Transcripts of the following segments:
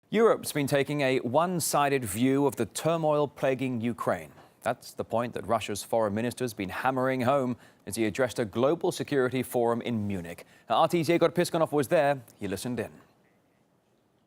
Europe's been taking a one-sided view of the turmoil plaguing Ukraine. That's the point that Russia's foreign minister's been hammering home as he addressed a global security forum in Munich. RTs Egor Piskunov was there. He listened in.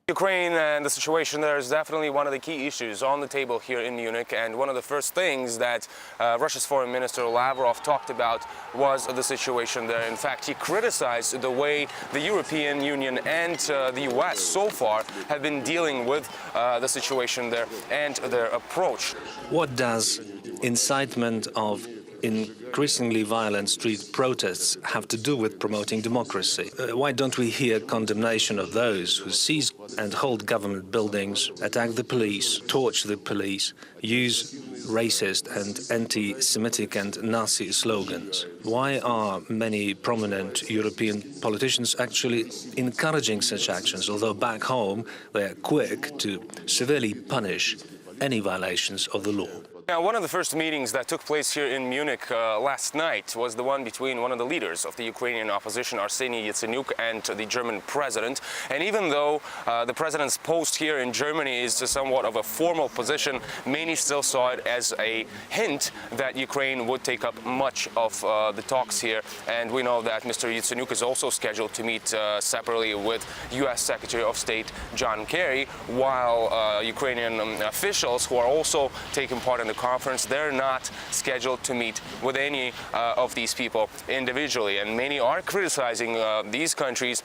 Ukraine and the situation there is definitely one of the key issues on the table here in Munich, and one of the first things that Russia's foreign minister Lavrov talked about was the situation there. In fact, he criticized the way the European Union and the US so far have been dealing with the situation there and their approach. What does incitement of increasingly violent street protests have to do with promoting democracy? Why don't we hear condemnation of those who seize and hold government buildings, attack the police, torch the police, use racist and anti-Semitic and Nazi slogans? Why are many prominent European politicians actually encouraging such actions, although back home they are quick to severely punish any violations of the law? Now, one of the first meetings that took place here in Munich last night was the one between one of the leaders of the Ukrainian opposition, Arseniy Yatsenyuk, and the German president. And even though the president's post here in Germany is somewhat of a formal position, many still saw it as a hint that Ukraine would take up much of the talks here. And we know that Mr. Yatsenyuk is also scheduled to meet separately with U.S. Secretary of State John Kerry, while Ukrainian officials who are also taking part in the conference, they're not scheduled to meet with any of these people individually, and many are criticizing these countries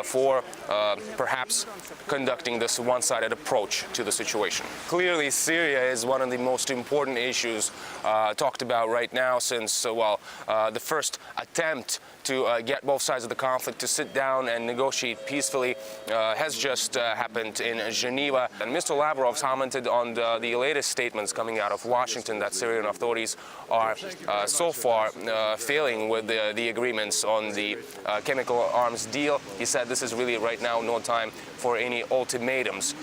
for perhaps conducting this one-sided approach to the situation. Clearly, Syria is one of the most important issues talked about right now, since the first attempt to get both sides of the conflict to sit down and negotiate peacefully has just happened in Geneva. And Mr. Lavrov commented on the latest statements coming out of Washington that Syrian authorities are so far failing with the agreements on the chemical arms deal. He said this is really right now no time for any ultimatums.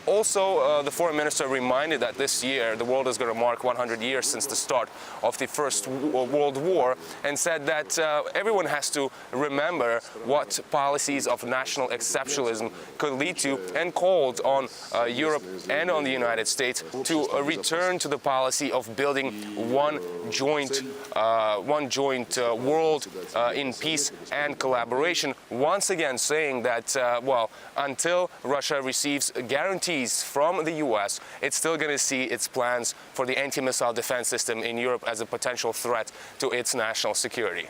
Also, the foreign minister reminded that this year the world is going to mark 100 years since the start of the First World War, and said that everyone has to remember what policies of national exceptionalism could lead to, and called on Europe and on the United States to return to the policy of building one joint world in peace and collaboration, once again saying that, until Russia receives guarantees from the US, it's still going to see its plans for the anti-missile defense system in Europe as a potential threat to its national security.